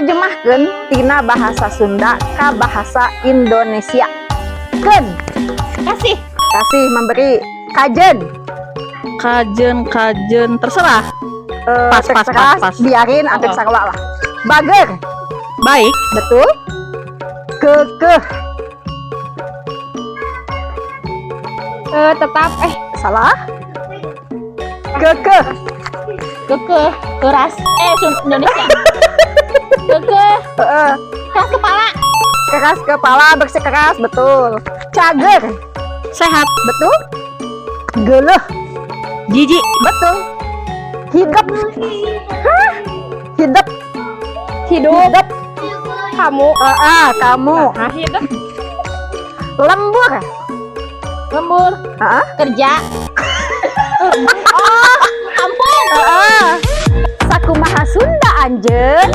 nerjemahkeun tina bahasa Sunda ka bahasa Indonesia. Keun, Kasih. kasih, memberi. Kajen, Kajen terserah. Pas. terserah, biarin atur sarwa lah. Bager, Baik. betul. Kekeh, Tetap. salah. Kekeh, Keras. Indonesia. heeh. Keras kepala. Keras kepala, bersikeras, betul. Cager, Sehat. betul. Geleh, Jijik. betul. Hidup, hah? Hidup, Hidup. Kamu. kamu. Hidup. Lembur, Lembur. heeh. Kerja. Kampung. Sakumaha Sunda anjeun.